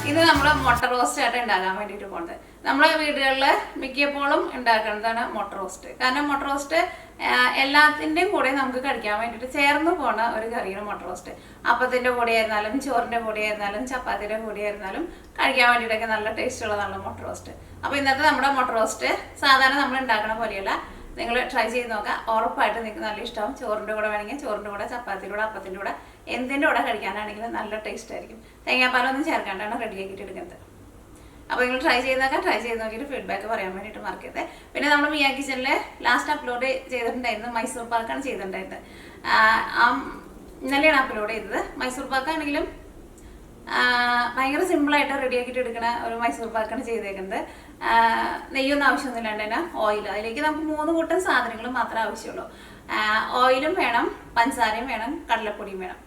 ഇത് നമ്മൾ മുട്ട റോസ്റ്റ് ആയിട്ട് ഉണ്ടാക്കാൻ വേണ്ടിയിട്ട് പോകുന്നത്. നമ്മളെ വീടുകളിൽ മിക്കപ്പോഴും ഉണ്ടാക്കുന്നതാണ് മുട്ട റോസ്റ്റ്. കാരണം മുട്ട റോസ്റ്റ് എല്ലാത്തിൻ്റെയും കൂടെ നമുക്ക് കഴിക്കാൻ വേണ്ടിയിട്ട് ചേർന്ന് പോണ ഒരു കറിയാണ് മുട്ട റോസ്റ്റ്. അപ്പത്തിൻ്റെ കൂടെ ആയിരുന്നാലും ചോറിൻ്റെ കൂടെ ആയിരുന്നാലും ചപ്പാത്തിയുടെ കൂടെ ആയിരുന്നാലും കഴിക്കാൻ വേണ്ടിയിട്ടൊക്കെ നല്ല ടേസ്റ്റ് ഉള്ളതാണ് മുട്ട റോസ്റ്റ്. അപ്പോൾ ഇന്നത്തെ നമ്മുടെ മുട്ട റോസ്റ്റ് സാധാരണ നമ്മൾ ഉണ്ടാക്കണ പോലെയല്ല. നിങ്ങൾ ട്രൈ ചെയ്ത് നോക്കാം, ഉറപ്പായിട്ട് നിങ്ങൾക്ക് നല്ല ഇഷ്ടമാവും. ചോറിൻ്റെ കൂടെ വേണമെങ്കിൽ ചോറിൻ്റെ കൂടെ, ചപ്പാത്തിൻ്റെ കൂടെ, അപ്പത്തിൻ്റെ കൂടെ, എന്തിൻ്റെ കൂടെ കഴിക്കാനാണെങ്കിലും നല്ല ടേസ്റ്റ് ആയിരിക്കും. തേങ്ങാപ്പാലൊന്നും ചേർക്കാണ്ടാണ് റെഡിയാക്കിയിട്ട് എടുക്കുന്നത്. അപ്പോൾ നിങ്ങൾ ട്രൈ ചെയ്ത് നോക്കാം. ട്രൈ ചെയ്ത് നോക്കിയിട്ട് ഫീഡ്ബാക്ക് പറയാൻ വേണ്ടിയിട്ട് മറക്കരുത്. പിന്നെ നമ്മൾ മിയ കിച്ചണിൽ ലാസ്റ്റ് അപ്ലോഡ് ചെയ്തിട്ടുണ്ടായിരുന്നു മൈസൂർ പാക്കാണ് ചെയ്തിട്ടുണ്ടായിരുന്നത്. ഇന്നലെയാണ് അപ്ലോഡ് ചെയ്തത്. മൈസൂർ പാക്കാണെങ്കിലും ഭയങ്കര സിമ്പിളായിട്ട് റെഡിയാക്കിയിട്ട് എടുക്കുന്ന ഒരു മൈസൂർ പാക്കാണ് ചെയ്തേക്കുന്നത്. നെയ്യൊന്നും ആവശ്യമൊന്നുമില്ലാണ്ട് തന്നെ ഓയിൽ. അതിലേക്ക് നമുക്ക് 3 കൂട്ടം സാധനങ്ങൾ മാത്രമേ ആവശ്യമുള്ളൂ. ഓയിലും വേണം, പഞ്ചസാരയും വേണം, കടലപ്പൊടിയും വേണം.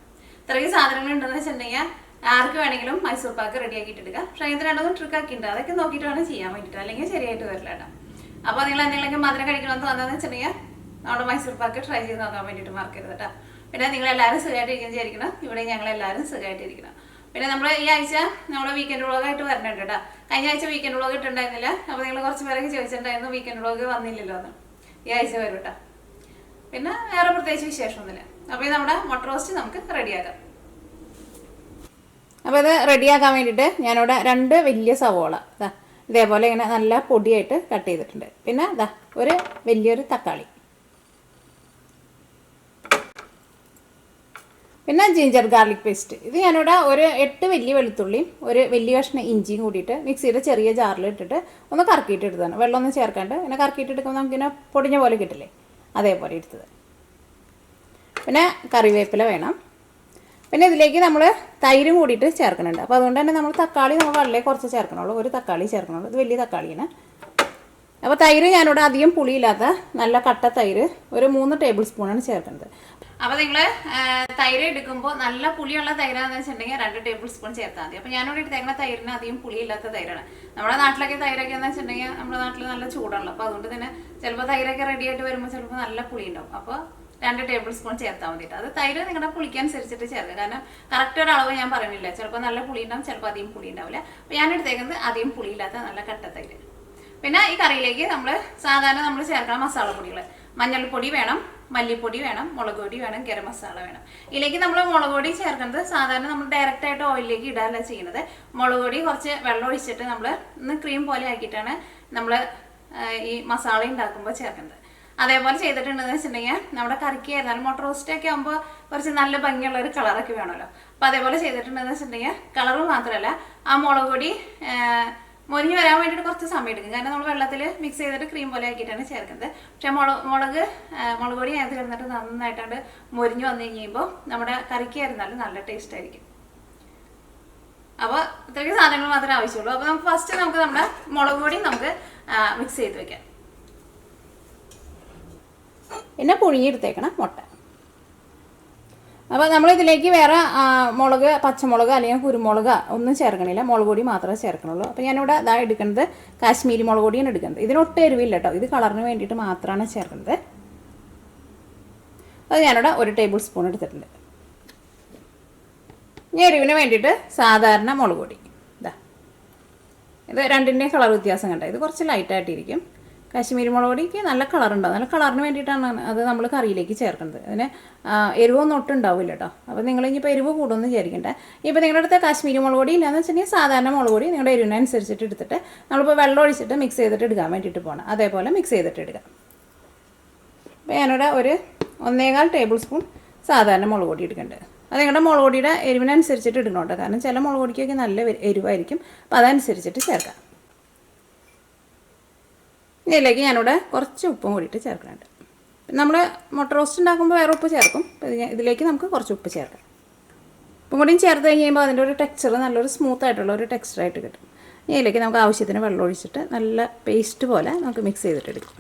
ഇത്രയും സാധനങ്ങൾ ഉണ്ടെന്ന് വെച്ചിട്ടുണ്ടെങ്കിൽ ആർക്ക് വേണമെങ്കിലും മൈസൂർ പാക്ക് റെഡിയാക്കിയിട്ട് എടുക്കാം. പക്ഷേ ഇത് രണ്ടൊന്നും ട്രിക്കാക്കിയിട്ടുണ്ട്. അതൊക്കെ നോക്കിയിട്ട് വേണം ചെയ്യാൻ വേണ്ടിയിട്ട്, അല്ലെങ്കിൽ ശരിയായിട്ട് വരില്ല കേട്ടോ. അപ്പോൾ നിങ്ങൾ എന്തെങ്കിലും മധുരം കഴിക്കണമെന്ന് തോന്നുന്നതെന്ന് വെച്ചിട്ടുണ്ടെങ്കിൽ നമ്മുടെ മൈസൂർ പാക്ക് ട്രൈ ചെയ്ത് നോക്കാൻ വേണ്ടിയിട്ട് മറക്കരുത് കേട്ടോ. പിന്നെ നിങ്ങളെല്ലാവരും സുഖമായിട്ടിരിക്കുന്ന വിചാരിക്കണം. ഇവിടെ ഞങ്ങളെല്ലാവരും സുഖമായിട്ടിരിക്കണം. പിന്നെ നമ്മൾ ഈ ആഴ്ച നമ്മുടെ വീക്കെൻഡ് വ്ളോഗായിട്ട് വരണുണ്ട് കേട്ടോ. കഴിഞ്ഞ ആഴ്ച വീക്കെൻഡ് വ്ളോഗ് ഇട്ടുണ്ടായിരുന്നില്ല. അപ്പോൾ നിങ്ങൾ കുറച്ച് പേരൊക്കെ ചോദിച്ചിട്ടുണ്ടായിരുന്നു വീക്കെൻഡ് വ്ളോഗ് വന്നില്ലല്ലോ എന്ന്. ഈ ആഴ്ച വരും കേട്ടോ. പിന്നെ വേറെ പ്രത്യേകിച്ച് വിശേഷമൊന്നുമില്ല. അപ്പോൾ ഇത് നമ്മുടെ മുട്ട റോസ്റ്റ് നമുക്ക് റെഡിയാക്കാം. അപ്പോൾ ഇത് റെഡിയാക്കാൻ വേണ്ടിയിട്ട് ഞാനിവിടെ 2 വലിയ സവോള ഇതേപോലെ ഇങ്ങനെ നല്ല പൊടിയായിട്ട് കട്ട് ചെയ്തിട്ടുണ്ട്. പിന്നെ ഒരു വലിയൊരു തക്കാളി, പിന്നെ ജിഞ്ചർ ഗാർലിക് പേസ്റ്റ്. ഇത് ഞാനിവിടെ ഒരു 8 വലിയ വെളുത്തുള്ളിയും ഒരു വലിയ കഷ്ണം ഇഞ്ചിയും കൂടിയിട്ട് മിക്സിയുടെ ചെറിയ ജാറിൽ ഇട്ടിട്ട് ഒന്ന് കറക്കിയിട്ട് എടുത്തതാണ്. വെള്ളമൊന്നും ചേർക്കാണ്ട് ഇങ്ങനെ കറക്കിയിട്ട് എടുക്കുമ്പോൾ നമുക്കിങ്ങനെ പൊടിഞ്ഞ പോലെ കിട്ടില്ലേ, അതേപോലെ എടുത്തത്. പിന്നെ കറിവേപ്പില വേണം. പിന്നെ ഇതിലേക്ക് നമ്മൾ തൈരും കൂടിയിട്ട് ചേർക്കുന്നുണ്ട്. അപ്പോൾ അതുകൊണ്ട് തന്നെ നമ്മൾ തക്കാളി വളരെ കുറച്ച് ചേർക്കണുള്ളൂ. ഒരു തക്കാളി ചേർക്കണുള്ളൂ. ഇത് വലിയ തക്കാളിയാണ്. അപ്പോൾ തൈര് ഞാനിവിടെ അധികം പുളിയില്ലാത്ത നല്ല കട്ട തൈര് ഒരു 3 ടേബിൾ സ്പൂണാണ് ചേർക്കുന്നത്. അപ്പോൾ നിങ്ങൾ തൈര് എടുക്കുമ്പോൾ നല്ല പുളിയുള്ള തൈരാണെന്ന് വെച്ചിട്ടുണ്ടെങ്കിൽ 2 ടേബിൾ സ്പൂൺ ചേർത്താൽ മതി. അപ്പോൾ ഞാനിവിടെ എടുത്തേക്കുന്ന തൈരിന് അധികം പുളിയില്ലാത്ത തൈരാണ്. നമ്മുടെ നാട്ടിലൊക്കെ തൈരൊക്കെ എന്ന് വെച്ചിട്ടുണ്ടെങ്കിൽ നമ്മുടെ നാട്ടിൽ നല്ല ചൂടാണല്ലോ. അപ്പോൾ അതുകൊണ്ട് തന്നെ ചിലപ്പോൾ തൈരൊക്കെ റെഡി ആയിട്ട് വരുമ്പോൾ ചിലപ്പോൾ നല്ല പുളി ഉണ്ടാവും. അപ്പോൾ 2 ടേബിൾ സ്പൂൺ ചേർത്താൽ മതിയിട്ട്. അത് തൈര് നിങ്ങളുടെ പുളിക്കനുസരിച്ചിട്ട് ചേർക്കുക. കാരണം കറക്റ്റ് ഒരു അളവ് ഞാൻ പറയുന്നില്ല. ചിലപ്പോൾ നല്ല പുളി ഉണ്ടാവും, ചിലപ്പോൾ അധികം പുളി ഉണ്ടാവില്ല. അപ്പോൾ ഞാൻ എടുത്തേക്കുന്നത് അധികം പുളിയില്ലാത്ത നല്ല കട്ട തൈര്. പിന്നെ ഈ കറിയിലേക്ക് നമ്മൾ സാധാരണ നമ്മൾ ചേർക്കണം മസാലപ്പൊടികൾ. മഞ്ഞൾപ്പൊടി വേണം, മല്ലിപ്പൊടി വേണം, മുളക് പൊടി വേണം, ഗരം മസാല വേണം. ഇതിലേക്ക് നമ്മൾ മുളക് പൊടി ചേർക്കുന്നത് സാധാരണ നമ്മൾ ഡയറക്റ്റ് ആയിട്ട് ഓയിലിലേക്ക് ഇടാനല്ല ചെയ്യുന്നത്. മുളക് പൊടി കുറച്ച് വെള്ളം ഒഴിച്ചിട്ട് നമ്മൾ ഒന്ന് ക്രീം പോലെ ആക്കിയിട്ടാണ് നമ്മൾ ഈ മസാല ഉണ്ടാക്കുമ്പോൾ ചേർക്കുന്നത്. അതേപോലെ ചെയ്തിട്ടുണ്ടെന്ന് വെച്ചിട്ടുണ്ടെങ്കിൽ നമ്മുടെ കറിക്ക് ഏതായാലും മുട്ട റോസ്റ്റൊക്കെ ആകുമ്പോൾ കുറച്ച് നല്ല ഭംഗിയുള്ള ഒരു കളറൊക്കെ വേണമല്ലോ. അപ്പോൾ അതേപോലെ ചെയ്തിട്ടുണ്ടെന്ന് വെച്ചിട്ടുണ്ടെങ്കിൽ കളറ് മാത്രമല്ല ആ മുളക് പൊടി മൊരിഞ്ഞ് വരാൻ വേണ്ടിയിട്ട് കുറച്ച് സമയം എടുക്കും. കാരണം നമ്മൾ വെള്ളത്തിൽ മിക്സ് ചെയ്തിട്ട് ക്രീം പോലെ ആക്കിയിട്ടാണ് ചേർക്കുന്നത്. പക്ഷേ മുളക് പൊടി അതിനകത്ത് കിടന്നിട്ട് നന്നായിട്ടാണ്ട് മൊരിഞ്ഞ് വന്നു കഴിയുമ്പോൾ നമ്മുടെ കറിക്ക് ആയിരുന്നാലും നല്ല ടേസ്റ്റ് ആയിരിക്കും. അപ്പോൾ ഇത്രയ്ക്ക് സാധനങ്ങൾ മാത്രമേ ആവശ്യമുള്ളൂ. അപ്പോൾ നമുക്ക് ഫസ്റ്റ് നമ്മുടെ മുളക് പൊടി നമുക്ക് മിക്സ് ചെയ്ത് വെക്കാം. പിന്നെ പുഴുങ്ങിയെടുത്തേക്കണം മുട്ട. അപ്പോൾ നമ്മളിതിലേക്ക് വേറെ മുളക്, പച്ചമുളക് അല്ലെങ്കിൽ കുരുമുളക് ഒന്നും ചേർക്കണില്ല. മുളക് പൊടി മാത്രമേ ചേർക്കണുള്ളൂ. അപ്പോൾ ഞാനിവിടെ എടുക്കുന്നത് കാശ്മീരി മുളക് പൊടിയാണ് എടുക്കുന്നത്. ഇതിനൊട്ടും എരിവില്ല കേട്ടോ. ഇത് കളറിന് വേണ്ടിയിട്ട് മാത്രമാണ് ചേർക്കുന്നത്. അത് ഞാനിവിടെ 1 ടേബിൾ സ്പൂൺ എടുത്തിട്ടുണ്ട്. ഇനി എരിവിന് വേണ്ടിയിട്ട് സാധാരണ മുളക് പൊടി ഇത് 2ൻ്റെയും കളർ വ്യത്യാസം കണ്ട. ഇത് കുറച്ച് ലൈറ്റായിട്ടിരിക്കും. കാശ്മീരി മുളക് പൊടിക്ക് നല്ല കളറുണ്ടാവും. നല്ല കളറിന് വേണ്ടിയിട്ടാണ് അത് നമ്മൾ കറിയിലേക്ക് ചേർക്കുന്നത്. അതിന് എരിവൊന്നും ഒട്ടും ഉണ്ടാവില്ല കേട്ടോ. അപ്പോൾ നിങ്ങൾ ഇനിയിപ്പോൾ എരിവ് കൂടുമെന്ന് വിചാരിക്കണ്ട. ഇപ്പോൾ നിങ്ങളുടെ അടുത്ത് കാശ്മീരി മുളക് പൊടി ഇല്ലയെന്ന് വെച്ചിട്ടുണ്ടെങ്കിൽ സാധാരണ മുളക് പൊടി നിങ്ങളുടെ എരിവിനനുസരിച്ചിട്ട് എടുത്തിട്ട് നമ്മളിപ്പോൾ വെള്ളം ഒഴിച്ചിട്ട് മിക്സ് ചെയ്തിട്ട് എടുക്കാൻ വേണ്ടിയിട്ട് പോകണം. അതേപോലെ മിക്സ് ചെയ്തിട്ട് എടുക്കാം. അപ്പോൾ ഞാനിവിടെ ഒരു 1.25 ടേബിൾ സ്പൂൺ സാധാരണ മുളക് പൊടി എടുക്കുന്നുണ്ട്. അത് നിങ്ങളുടെ മുളക് പൊടിയുടെ എരിവിനനുസരിച്ചിട്ട് എടുക്കണം കേട്ടോ. കാരണം ചില മുളക് പൊടിക്കൊക്കെ നല്ല എരിവായിരിക്കും. അപ്പോൾ അതനുസരിച്ചിട്ട് ചേർക്കാം. ഇതിലേക്ക് ഞാനിവിടെ കുറച്ച് ഉപ്പും കൂടിയിട്ട് ചേർക്കുന്നുണ്ട്. നമ്മൾ മുട്ട റോസ്റ്റ് ഉണ്ടാക്കുമ്പോൾ വേറെ ഉപ്പ് ചേർക്കും. ഇതിലേക്ക് നമുക്ക് കുറച്ച് ഉപ്പ് ചേർക്കാം. ഉപ്പും കൂടിയും ചേർത്ത് കഴിയുമ്പോൾ അതിൻ്റെ ഒരു ടെക്സ്ചർ നല്ലൊരു സ്മൂത്ത് ആയിട്ടുള്ള ഒരു ടെക്സ്ചറായിട്ട് കിട്ടും. ഇതിലേക്ക് നമുക്ക് ആവശ്യത്തിന് വെള്ളം ഒഴിച്ചിട്ട് നല്ല പേസ്റ്റ് പോലെ നമുക്ക് മിക്സ് ചെയ്തിട്ടെടുക്കും.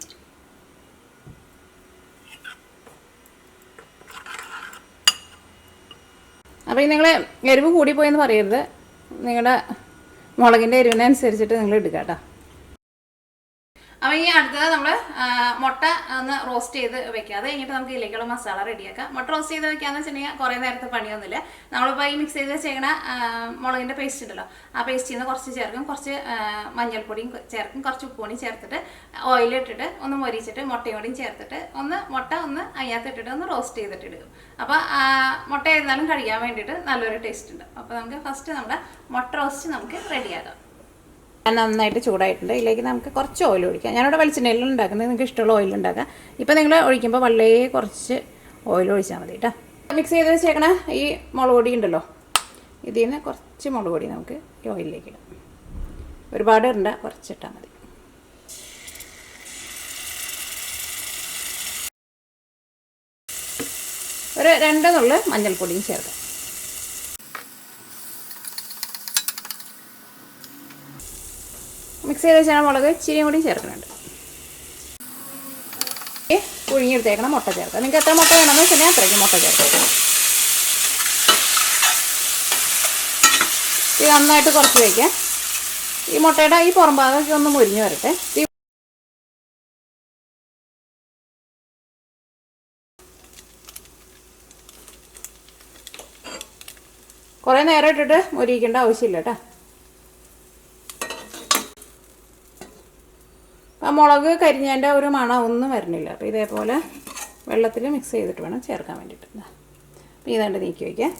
അപ്പോൾ നിങ്ങൾ എരിവ് കൂടിപ്പോയെന്ന് പറയരുത്. നിങ്ങളുടെ മുളകിൻ്റെ എരിവിനനുസരിച്ചിട്ട് നിങ്ങൾ എടുക്കുക കേട്ടോ. അപ്പോൾ ഈ അടുത്ത അടുത്തത് നമ്മൾ മുട്ട ഒന്ന് റോസ്റ്റ് ചെയ്ത് വെക്കുക. അത് കഴിഞ്ഞിട്ട് നമുക്ക് ഇതിലേക്കുള്ള മസാല റെഡിയാക്കാം. മുട്ട റോസ്റ്റ് ചെയ്ത് വെക്കാന്ന് വെച്ചിട്ടുണ്ടെങ്കിൽ കുറേ നേരത്തെ പണിയൊന്നുമില്ല. നമ്മളിപ്പോൾ ഈ മിക്സ് ചെയ്ത് വെച്ചേക്കണ മുളകിൻ്റെ പേസ്റ്റ് ഉണ്ടല്ലോ, ആ പേസ്റ്റിൽ നിന്ന് കുറച്ച് ചേർക്കും, കുറച്ച് മഞ്ഞൾപ്പൊടിയും ചേർക്കും, കുറച്ച് ഉപ്പുപൊടി ചേർത്തിട്ട് ഓയിലിട്ടിട്ട് ഒന്ന് മൊരിച്ചിട്ട് മുട്ടയും കൂടിയും ചേർത്തിട്ട് മുട്ട ഒന്ന് അതിനകത്തിട്ടിട്ട് ഒന്ന് റോസ്റ്റ് ചെയ്തിട്ട് എടുക്കും. അപ്പോൾ മുട്ട ആയിരുന്നാലും കഴിക്കാൻ വേണ്ടിയിട്ട് നല്ലൊരു ടേസ്റ്റ് ഉണ്ട്. അപ്പോൾ നമുക്ക് ഫസ്റ്റ് നമ്മുടെ മുട്ട റോസ്റ്റ് നമുക്ക് റെഡിയാക്കാം. നന്നായിട്ട് ചൂടായിട്ടുണ്ട്. ഇതിലേക്ക് നമുക്ക് കുറച്ച് ഓയിൽ ഒഴിക്കാം. ഞാനിവിടെ വെളിച്ചെണ്ണയിൽ ഉണ്ടാക്കുന്നത്, നിങ്ങൾക്ക് ഇഷ്ടമുള്ള ഓയിൽ ഉണ്ടാക്കാം. ഇപ്പോൾ നിങ്ങൾ ഒഴിക്കുമ്പോൾ വളരെ കുറച്ച് ഓയിൽ ഒഴിച്ചാൽ മതി കേട്ടോ. മിക്സ് ചെയ്ത് വെച്ചേക്കണ ഈ മുളക് പൊടി ഉണ്ടല്ലോ, ഇതിൽ നിന്ന് കുറച്ച് മുളക് പൊടി നമുക്ക് ഈ ഓയിലിലേക്ക് ഇടാം. ഒരുപാട് ഇടണ്ട, കുറച്ചിട്ടാൽ മതി. ഒരു 2 നുള്ള് മഞ്ഞൾപ്പൊടിയും ചേർക്കാം. മിക്സ് ചെയ്ത് വെച്ചാൽ മുളക് ഇച്ചിരിയും കൂടി ചേർക്കുന്നുണ്ട്. പുഴുങ്ങിയെടുത്തേക്കണം മുട്ട ചേർക്കാം. നിങ്ങൾക്ക് എത്ര മുട്ട വേണമെന്ന് വെച്ചാൽ അത്രയ്ക്ക് മുട്ട ചേർക്കാം. ഇത് നന്നായിട്ട് കുറച്ച് വയ്ക്കാം. ഈ മുട്ടയുടെ ഈ പുറം ഭാഗമൊക്കെ ഒന്ന് മുരിഞ്ഞ് വരട്ടെ. കുറേ നേരം ഇട്ടിട്ട് മുരിക്കേണ്ട ആവശ്യമില്ല കേട്ടോ. ആ മുളക് കരിഞ്ഞതിൻ്റെ ഒരു മണം ഒന്നും വരുന്നില്ല. അപ്പോൾ ഇതേപോലെ വെള്ളത്തിൽ മിക്സ് ചെയ്തിട്ട് വേണം ചേർക്കാൻ വേണ്ടിയിട്ട്. അപ്പോൾ ഇതാണ്ട് നീക്കി വയ്ക്കാം.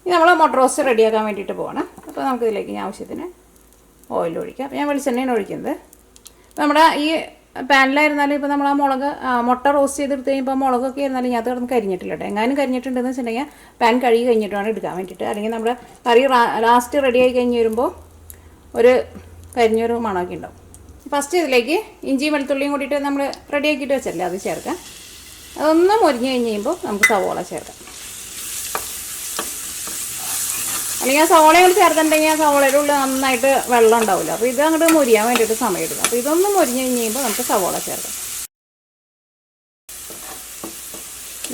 ഇനി നമ്മൾ മുട്ട റോസ്റ്റ് റെഡിയാക്കാൻ വേണ്ടിയിട്ട് പോകണം. അപ്പോൾ നമുക്കിതിലേക്ക് ആവശ്യത്തിന് ഓയിൽ ഒഴിക്കാം. അപ്പോൾ ഞാൻ വെളിച്ചെണ്ണയാണ് ഒഴിക്കുന്നത്. നമ്മുടെ ഈ പാനിലായിരുന്നാലും ഇപ്പോൾ നമ്മൾ ആ മുട്ട റോസ്റ്റ് ചെയ്തെടുത്ത് കഴിയുമ്പോൾ മുളകൊക്കെ ആയിരുന്നാലും ഞാൻ അത് കിടന്ന് കരിഞ്ഞിട്ടില്ല കേട്ടോ. എങ്ങാനും കരിഞ്ഞിട്ടുണ്ടെന്ന് വെച്ചിട്ടുണ്ടെങ്കിൽ പാൻ കഴുകി കഴിഞ്ഞിട്ട് വേണം എടുക്കാൻ വേണ്ടിയിട്ട്. അല്ലെങ്കിൽ നമ്മുടെ കറി ലാസ്റ്റ് റെഡിയായി കഴിഞ്ഞ് വരുമ്പോൾ ഒരു കരിഞ്ഞൊരു മണമൊക്കെ ഉണ്ടാവും. ഫസ്റ്റ് ഇതിലേക്ക് ഇഞ്ചിയും വെളുത്തുള്ളിയും കൂടിയിട്ട് നമ്മൾ റെഡിയാക്കിയിട്ട് വെച്ചല്ലേ അത് ചേർക്കാം. അതൊന്ന് മുരിഞ്ഞ് കഴിഞ്ഞ് കഴിയുമ്പോൾ നമുക്ക് സവോള ചേർക്കാം. അല്ലെങ്കിൽ ആ സവോളയും കൂടി ചേർത്തിട്ടുണ്ടെങ്കിൽ ആ സവോളയുടെ ഉള്ളിൽ നന്നായിട്ട് വെള്ളം ഉണ്ടാവില്ല. അപ്പോൾ ഇത് അങ്ങോട്ട് മുരിയാൻ വേണ്ടിയിട്ട് സമയം എടുക്കും. അപ്പോൾ ഇതൊന്ന് മുരിഞ്ഞ് കഴിഞ്ഞ് കഴിയുമ്പോൾ നമുക്ക് സവോള ചേർക്കാം.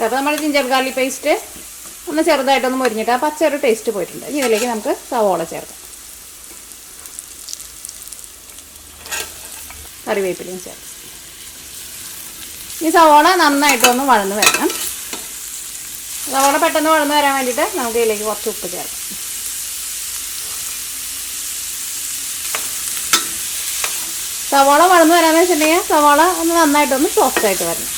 അപ്പോൾ നമ്മൾ ജിഞ്ചർ ഗാർലിക് പേസ്റ്റ് ഒന്ന് ചെറുതായിട്ടൊന്ന് മുരിഞ്ഞിട്ട് ആ പച്ച ഒരു ടേസ്റ്റ് പോയിട്ടുണ്ട്. ഇനി ഇതിലേക്ക് നമുക്ക് സവോള ചേർക്കാം. കറിവേപ്പിലയും ചേർക്കാം. ഈ സവോള നന്നായിട്ടൊന്ന് വഴന്ന് വരണം. സവോള പെട്ടെന്ന് വഴന്ന് വരാൻ വേണ്ടിയിട്ട് നമുക്ക് ഇതിലേക്ക് കുറച്ച് ഉപ്പ് ചേർക്കാം. സവാള വളർന്നു വരാമെന്ന് വെച്ചിട്ടുണ്ടെങ്കിൽ സവാള ഒന്ന് നന്നായിട്ടൊന്ന് സോഫ്റ്റായിട്ട് വരണം.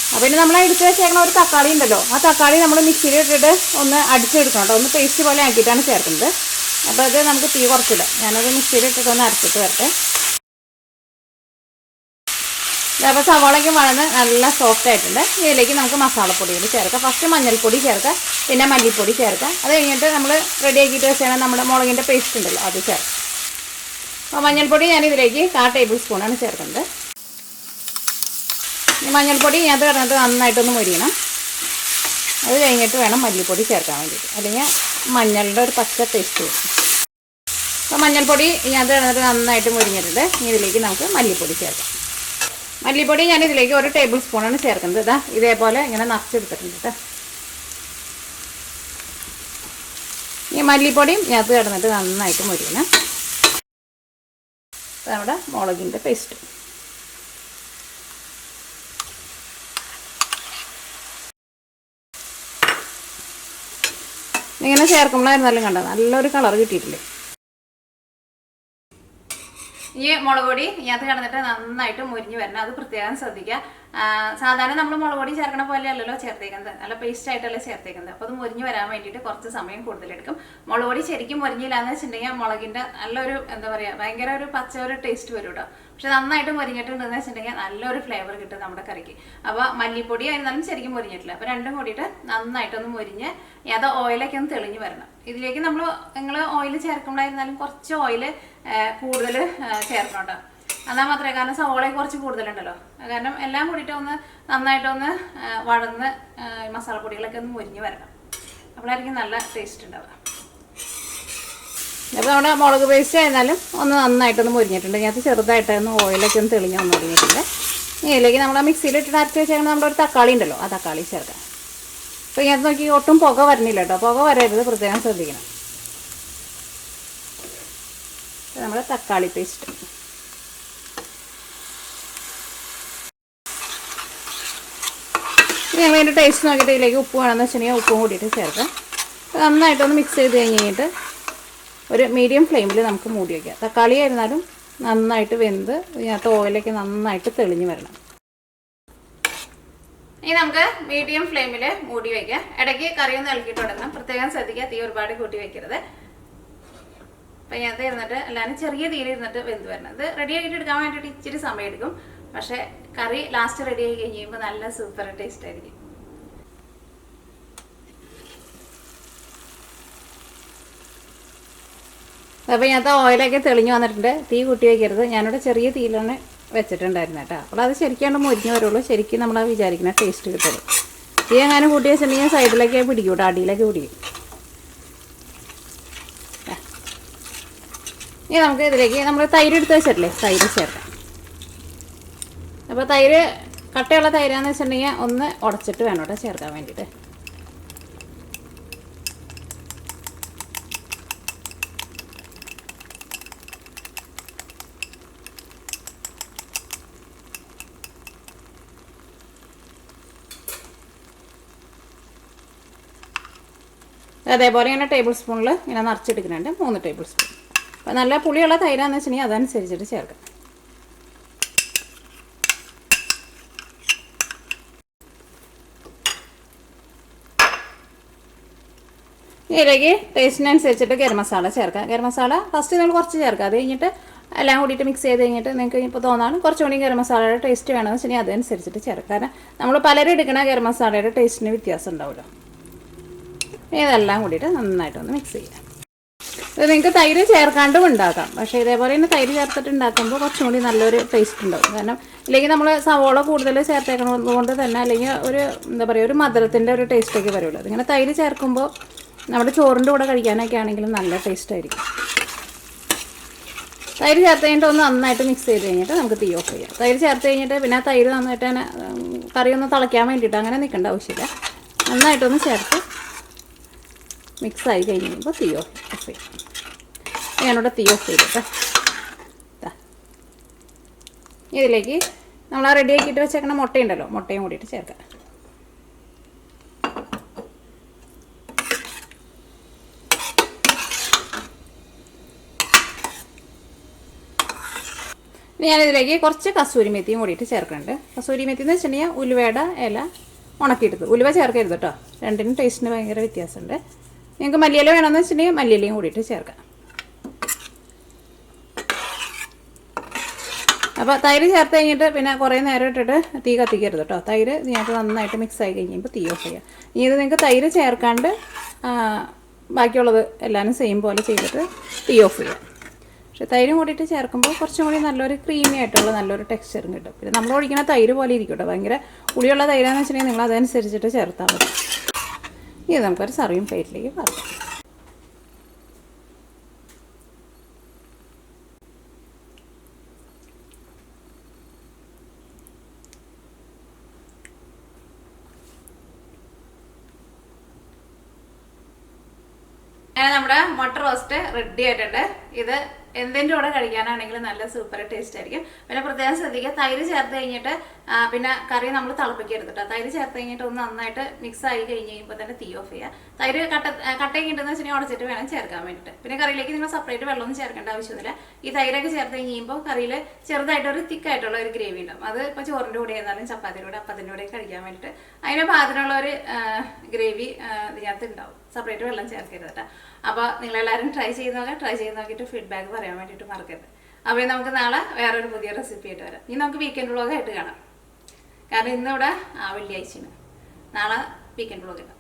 അപ്പോൾ പിന്നെ നമ്മൾ എടുത്ത് വെച്ചേക്കണ ഒരു തക്കാളി ഉണ്ടല്ലോ, ആ തക്കാളി നമ്മൾ മിക്സിയിൽ ഇട്ടിട്ട് ഒന്ന് അടിച്ചെടുക്കണം കേട്ടോ. ഒന്ന് പേസ്റ്റ് പോലെ ആക്കിയിട്ടാണ് ചേർക്കുന്നത്. അപ്പോൾ അത് നമുക്ക് തീ കുറച്ചിടാം. ഞാനത് മിക്സിയിൽ ഇട്ടിട്ട് ഒന്ന് അരച്ചിട്ട് വരട്ടെ. അപ്പോൾ സവാളയ്ക്ക് വളർന്ന് നല്ല സോഫ്റ്റ് ആയിട്ടുണ്ട്. ഇതിലേക്ക് നമുക്ക് മസാലപ്പൊടികൾ ചേർക്കാം. ഫസ്റ്റ് മഞ്ഞൾപ്പൊടി ചേർക്കാം, പിന്നെ മല്ലിപ്പൊടി ചേർക്കാം. അത് കഴിഞ്ഞിട്ട് നമ്മൾ റെഡിയാക്കിയിട്ട് വെച്ചാൽ നമ്മുടെ മുളകിൻ്റെ പേസ്റ്റ് ഉണ്ടല്ലോ അത് ചേർക്കാം. അപ്പോൾ മഞ്ഞൾപ്പൊടി ഞാനിതിലേക്ക് 1/4 ടേബിൾ സ്പൂണാണ് ചേർക്കുന്നത്. മഞ്ഞൾപ്പൊടി അത് കിടന്നിട്ട് നന്നായിട്ടൊന്ന് മൊരിയണം. അത് കഴിഞ്ഞിട്ട് വേണം മല്ലിപ്പൊടി ചേർക്കാൻ വേണ്ടിയിട്ട്, അല്ലെങ്കിൽ മഞ്ഞളുടെ ഒരു പച്ച ടേസ്റ്റ് വരും. അപ്പോൾ മഞ്ഞൾപ്പൊടി അത് കിടന്നിട്ട് നന്നായിട്ട് മൊരിഞ്ഞിട്ടുണ്ട്. ഇനി ഇതിലേക്ക് നമുക്ക് മല്ലിപ്പൊടി ചേർക്കാം. മല്ലിപ്പൊടി ഞാനിതിലേക്ക് 1 ടേബിൾ സ്പൂണാണ് ചേർക്കുന്നത്. ഇതാ ഇതേപോലെ ഇങ്ങനെ നിറച്ചെടുത്തിട്ടുണ്ട് കേട്ടോ. ഈ മല്ലിപ്പൊടിയും അത് കിടന്നിട്ട് നന്നായിട്ട് മൊരിയണം. നമ്മുടെ മുളകിൻ്റെ പേസ്റ്റ് ഇങ്ങനെ ചേർക്കുമ്പോഴായിരുന്നാലും കണ്ടോ നല്ലൊരു കളർ കിട്ടിയിട്ടില്ലേ. ഈ മുളക് പൊടി ഇതിനകത്ത് കിടന്നിട്ട് നന്നായിട്ട് മുരിഞ്ഞ് വരണം. അത് പ്രത്യേകം ശ്രദ്ധിക്കുക. സാധാരണ നമ്മൾ മുളക് പൊടി ചേർക്കണ പോലെ അല്ലല്ലോ ചേർത്തേക്കുന്നത്, നല്ല പേസ്റ്റ് ആയിട്ടല്ലേ ചേർത്തേക്കുന്നത്. അപ്പോൾ അത് മുരിഞ്ഞ് വരാൻ വേണ്ടിയിട്ട് കുറച്ച് സമയം കൂടുതലെടുക്കും. മുളക് പൊടി ശരിക്കും മുരിഞ്ഞില്ല എന്ന് വെച്ചിട്ടുണ്ടെങ്കിൽ മുളകിൻ്റെ നല്ലൊരു എന്താ പറയുക ഭയങ്കര ഒരു പച്ച ഒരു ടേസ്റ്റ് വരും കേട്ടോ. പക്ഷെ നന്നായിട്ട് മുരിഞ്ഞിട്ടുണ്ടെന്ന് വെച്ചിട്ടുണ്ടെങ്കിൽ നല്ലൊരു ഫ്ലേവർ കിട്ടും നമ്മുടെ കറിക്ക്. അപ്പോൾ മല്ലിപ്പൊടി ആയിരുന്നാലും ശരിക്കും മുരിഞ്ഞിട്ടില്ല. അപ്പോൾ രണ്ടും കൂടിയിട്ട് നന്നായിട്ടൊന്ന് മുരിഞ്ഞ് അത് ഓയിലൊക്കെ ഒന്ന് തെളിഞ്ഞ് വരണം. ഇതിലേക്ക് നിങ്ങൾ ഓയിൽ ചേർക്കുമ്പോഴായിരുന്നാലും കുറച്ച് ഓയിൽ കൂടുതൽ ചേർക്കണം കേട്ടോ. എന്നാൽ മാത്രമേ, കാരണം സവോളയും കുറച്ച് കൂടുതലുണ്ടല്ലോ. കാരണം എല്ലാം കൂടിയിട്ട് ഒന്ന് നന്നായിട്ടൊന്ന് വഴന്ന് മസാലപ്പൊടികളൊക്കെ ഒന്ന് മുരിഞ്ഞ് വരണം. അപ്പോഴായിരിക്കും നല്ല ടേസ്റ്റ് ഉണ്ടാവുക. അപ്പോൾ നമ്മുടെ മുളക് പേസ്റ്റ് ആയിരുന്നാലും ഒന്ന് നന്നായിട്ടൊന്ന് മുരിഞ്ഞിട്ടുണ്ട്. ഇതിനകത്ത് ചെറുതായിട്ടൊന്ന് ഓയിലൊക്കെ ഒന്ന് തെളിഞ്ഞ് ഒന്ന് മുരിഞ്ഞിട്ടുണ്ട്. ഇതിലേക്ക് നമ്മൾ മിക്സിയിൽ ഇട്ടിട്ട് അരച്ച് വെച്ചാൽ നമ്മുടെ ഒരു തക്കാളി ഉണ്ടല്ലോ, ആ തക്കാളി ചേർക്കാം. അപ്പോൾ ഇതിനകത്ത് നോക്കി ഒട്ടും പുക വരണില്ല കേട്ടോ. പുക വരരുത്, പ്രത്യേകം ശ്രദ്ധിക്കണം. നമ്മുടെ തക്കാളി പേസ്റ്റ്. ഇനി നമ്മൾ അതിൻ്റെ ടേസ്റ്റ് നോക്കിയിട്ട് ഇതിലേക്ക് ഉപ്പ് വേണമെന്ന് വെച്ചിട്ടുണ്ടെങ്കിൽ ഉപ്പും കൂടിയിട്ട് ചേർക്കാം. നന്നായിട്ടൊന്ന് മിക്സ് ചെയ്ത് കഴിഞ്ഞിട്ട് ഒരു മീഡിയം ഫ്ലെയിമിൽ നമുക്ക് മൂടി വയ്ക്കാം. തക്കാളി ആയിരുന്നാലും നന്നായിട്ട് വെന്ത് ഇതിനകത്ത് ഓയിലൊക്കെ നന്നായിട്ട് തെളിഞ്ഞ് വരണം. ഇനി നമുക്ക് മീഡിയം ഫ്ലെയിമിൽ മൂടി വയ്ക്കാം. ഇടയ്ക്ക് കറിയൊന്ന് ഇളക്കിയിട്ട് തുടങ്ങണം. പ്രത്യേകം ശ്രദ്ധിക്കുക, തീ ഒരുപാട് കൂട്ടി വയ്ക്കരുത്. അപ്പം ഇതിനകത്ത് ഇരുന്നിട്ട് എല്ലാവരും ചെറിയ തീയിൽ ഇരുന്നിട്ട് വെന്ത് വരണം. ഇത് റെഡി ആക്കിയിട്ട് എടുക്കാൻ വേണ്ടിയിട്ട് ഇച്ചിരി സമയം എടുക്കും. പക്ഷേ കറി ലാസ്റ്റ് റെഡി ആയി കഴിയുമ്പോൾ നല്ല സൂപ്പർ ടേസ്റ്റ് ആയിരിക്കും. അപ്പോൾ ഇതിനകത്ത് ഓയിലൊക്കെ തെളിഞ്ഞ് വന്നിട്ടുണ്ട്. തീ കൂട്ടി വയ്ക്കരുത്. ഞാനിവിടെ ചെറിയ തീയിലാണ് വെച്ചിട്ടുണ്ടായിരുന്നു കേട്ടോ. അപ്പോൾ അത് ശരിക്കും മുരിഞ്ഞ് വരുള്ളൂ. ശരിക്കും നമ്മൾ വിചാരിക്കുന്ന ടേസ്റ്റ് കിട്ടുള്ളൂ. തീ എങ്ങാനും കൂട്ടി വെച്ചിട്ടുണ്ടെങ്കിൽ സൈഡിലേക്ക് പിടിക്കും കേട്ടോ, അടിയിലേക്ക് പിടിക്കും. ഇനി നമുക്ക് ഇതിലേക്ക് നമ്മൾ തൈര് എടുത്ത് വെച്ചിട്ടില്ലേ, തൈര് ചേർക്കാം. അപ്പോൾ തൈര് കട്ടയുള്ള തൈരാന്ന് വെച്ചിട്ടുണ്ടെങ്കിൽ ഒന്ന് ഉടച്ചിട്ട് വേണം കേട്ടോ ചേർക്കാൻ വേണ്ടിയിട്ട്. അതേപോലെ ഇങ്ങനെ ടേബിൾ സ്പൂണിൽ ഇങ്ങനെ നിറച്ചെടുക്കുന്നുണ്ട്, 3 ടേബിൾ സ്പൂൺ. അപ്പോൾ നല്ല പുളിയുള്ള തൈരാന്ന് വെച്ചിട്ടുണ്ടെങ്കിൽ അതനുസരിച്ചിട്ട് ചേർക്കാം. ഇതിലേക്ക് ടേസ്റ്റിനനുസരിച്ചിട്ട് ഗരം മസാല ചേർക്കാം. ഗരം മസാല ഫസ്റ്റ് നമ്മൾ കുറച്ച് ചേർക്കാം. അത് കഴിഞ്ഞിട്ട് എല്ലാം കൂടിയിട്ട് മിക്സ് ചെയ്ത് കഴിഞ്ഞിട്ട് നിങ്ങൾക്ക് ഇപ്പോൾ തോന്നാണ് കുറച്ചുകൂടി ഗരം മസാലയുടെ ടേസ്റ്റ് വേണമെന്ന് വെച്ചിട്ടുണ്ടെങ്കിൽ അതനുസരിച്ചിട്ട് ചേർക്കാം. കാരണം നമ്മൾ പലരും എടുക്കുന്ന ഗരം മസാലയുടെ ടേസ്റ്റിന് വ്യത്യാസം ഉണ്ടാവുമല്ലോ. ഇതെല്ലാം കൂടിയിട്ട് നന്നായിട്ടൊന്ന് മിക്സ് ചെയ്യാം. ഇത് നിങ്ങൾക്ക് തൈര് ചേർക്കാണ്ടും ഉണ്ടാക്കാം. പക്ഷേ ഇതേപോലെ തന്നെ തൈര് ചേർത്തിട്ട് ഉണ്ടാക്കുമ്പോൾ കുറച്ചും കൂടി നല്ലൊരു ടേസ്റ്റ് ഉണ്ടാവും. കാരണം ഇല്ലെങ്കിൽ നമ്മൾ സവോള കൂടുതൽ ചേർത്തേക്കുന്നത് കൊണ്ട് തന്നെ അല്ലെങ്കിൽ ഒരു എന്താ പറയുക ഒരു മധുരത്തിൻ്റെ ഒരു ടേസ്റ്റൊക്കെ വരുള്ളൂ. അതിങ്ങനെ തൈര് ചേർക്കുമ്പോൾ നമ്മുടെ ചോറിൻ്റെ കൂടെ കഴിക്കാനൊക്കെ ആണെങ്കിലും നല്ല ടേസ്റ്റ് ആയിരിക്കും. തൈര് ചേർത്ത് കഴിഞ്ഞിട്ട് ഒന്ന് നന്നായിട്ട് മിക്സ് ചെയ്ത് കഴിഞ്ഞിട്ട് നമുക്ക് തീ ഓഫ് ചെയ്യാം. തൈര് ചേർത്ത് കഴിഞ്ഞിട്ട് പിന്നെ ആ തൈര് നന്നായിട്ട് തന്നെ കറി ഒന്ന് തിളയ്ക്കാൻ വേണ്ടിയിട്ട് അങ്ങനെ നിൽക്കേണ്ട ആവശ്യമില്ല. നന്നായിട്ടൊന്ന് ചേർത്ത് മിക്സായി കഴിഞ്ഞ് കഴിയുമ്പോൾ തീ ഓഫ് ചെയ്യും. ഞാനിവിടെ തീ ഓഫ് ചെയ്തിട്ട് ഇതിലേക്ക് നമ്മൾ ആ റെഡി ആക്കിയിട്ട് വെച്ചേക്കണ മുട്ടയുണ്ടല്ലോ, മുട്ടയും കൂടിയിട്ട് ചേർക്കാം. ഞാനിതിലേക്ക് കുറച്ച് കസൂരി മെത്തിയും കൂടിയിട്ട് ചേർക്കുന്നുണ്ട്. കസൂരി മെത്തി എന്ന് വെച്ചിട്ടുണ്ടെങ്കിൽ ഉലുവയുടെ ഇല ഉണക്കിയെടുത്ത്. ഉലുവ ചേർക്കരുത് കേട്ടോ, രണ്ടിനും ടേസ്റ്റിന് ഭയങ്കര വ്യത്യാസമുണ്ട്. നിങ്ങൾക്ക് മല്ലിയില വേണമെന്ന് വെച്ചിട്ടുണ്ടെങ്കിൽ മല്ലിയിലയും കൂടിയിട്ട് ചേർക്കാം. അപ്പോൾ തൈര് ചേർത്ത് കഴിഞ്ഞിട്ട് പിന്നെ കുറേ നേരം ഇട്ടിട്ട് തീ കത്തിക്കരുത് കേട്ടോ. തൈര് ഇതിനകത്ത് നന്നായിട്ട് മിക്സ് ആയി കഴിയുമ്പോൾ തീ ഓഫ് ചെയ്യാം. ഇനി ഇത് നിങ്ങൾക്ക് തൈര് ചേർക്കാണ്ട് ബാക്കിയുള്ളത് എല്ലാവരും സെയിം പോലെ ചെയ്തിട്ട് തീ ഓഫ് ചെയ്യാം. പക്ഷേ തൈരും കൂടിയിട്ട് ചേർക്കുമ്പോൾ കുറച്ചും കൂടി നല്ലൊരു ക്രീമി ആയിട്ടുള്ള നല്ലൊരു ടെക്സ്ചറും കിട്ടും. പിന്നെ നമ്മൾ ഒഴിക്കുന്ന തൈര് പോലെ ഇരിക്കും കേട്ടോ. ഭയങ്കര പുളിയുള്ള തൈരാന്ന് വെച്ചിട്ടുണ്ടെങ്കിൽ നിങ്ങൾ അതനുസരിച്ചിട്ട് ചേർത്താൽ മതി. ഇത് നമുക്കൊരു സർവിങ് പ്ലേറ്റിലേക്ക് പറയാം. അങ്ങനെ നമ്മുടെ മുട്ട റോസ്റ്റ് റെഡി ആയിട്ടുണ്ട്. ഇത് എന്തിൻ്റെ കൂടെ കഴിക്കാനാണെങ്കിലും നല്ല സൂപ്പർ ടേസ്റ്റ് ആയിരിക്കും. പിന്നെ പ്രത്യേകം ശ്രദ്ധിക്കുക, തൈര് ചേർത്ത് കഴിഞ്ഞിട്ട് പിന്നെ കറി നമ്മൾ തിളപ്പിക്കരുത് കേട്ടോ. തൈര് ചേർത്ത് കഴിഞ്ഞിട്ട് ഒന്ന് നന്നായിട്ട് മിക്സ് ആയി കഴിഞ്ഞ് കഴിയുമ്പോൾ തന്നെ തീ ഓഫ് ചെയ്യുക. തൈര് കട്ടയൊക്കെ ഉണ്ടെന്ന് വെച്ചിട്ടുണ്ടെങ്കിൽ ഉടച്ചിട്ട് വേണം ചേർക്കാൻ വേണ്ടിയിട്ട്. പിന്നെ കറിയിലേക്ക് നിങ്ങൾ സെപ്പറേറ്റ് വെള്ളമൊന്നും ചേർക്കേണ്ട ആവശ്യമൊന്നുമില്ല. ഈ തൈരൊക്കെ ചേർത്ത് കഴിയുമ്പോൾ കറിയിൽ ചെറുതായിട്ടൊരു തിക്കായിട്ടുള്ള ഒരു ഗ്രേവി ഉണ്ടാവും. അത് ഇപ്പോൾ ചോറിൻ്റെ കൂടെ ആയിരുന്നാലും ചപ്പാത്തിയുടെ കൂടെ അപ്പത്തിൻ്റെ കൂടെ കഴിക്കാൻ വേണ്ടിയിട്ട് അതിന് പാകത്തിനുള്ള ഒരു ഗ്രേവി ഇതിനകത്ത് ഉണ്ടാവും. സെപ്പറേറ്റ് വെള്ളം ചേർക്കരുത് കേട്ടോ. അപ്പോൾ നിങ്ങളെല്ലാവരും ട്രൈ ചെയ്ത് നോക്കിയിട്ട് ഫീഡ്ബാക്ക് പറയാൻ വേണ്ടിയിട്ട് മറക്കരുത്. അപ്പോൾ നമുക്ക് നാളെ വേറൊരു പുതിയ റെസിപ്പി ആയിട്ട് വരാം. ഇനി നമുക്ക് വീക്കെൻഡ് വ്ളോഗായിട്ട് കാണാം. കാരണം ഇന്നിവിടെ വെള്ളിയാഴ്ചയാണ്. നാളെ വീക്കെൻഡ് വ്ളോഗ് ഇടാം.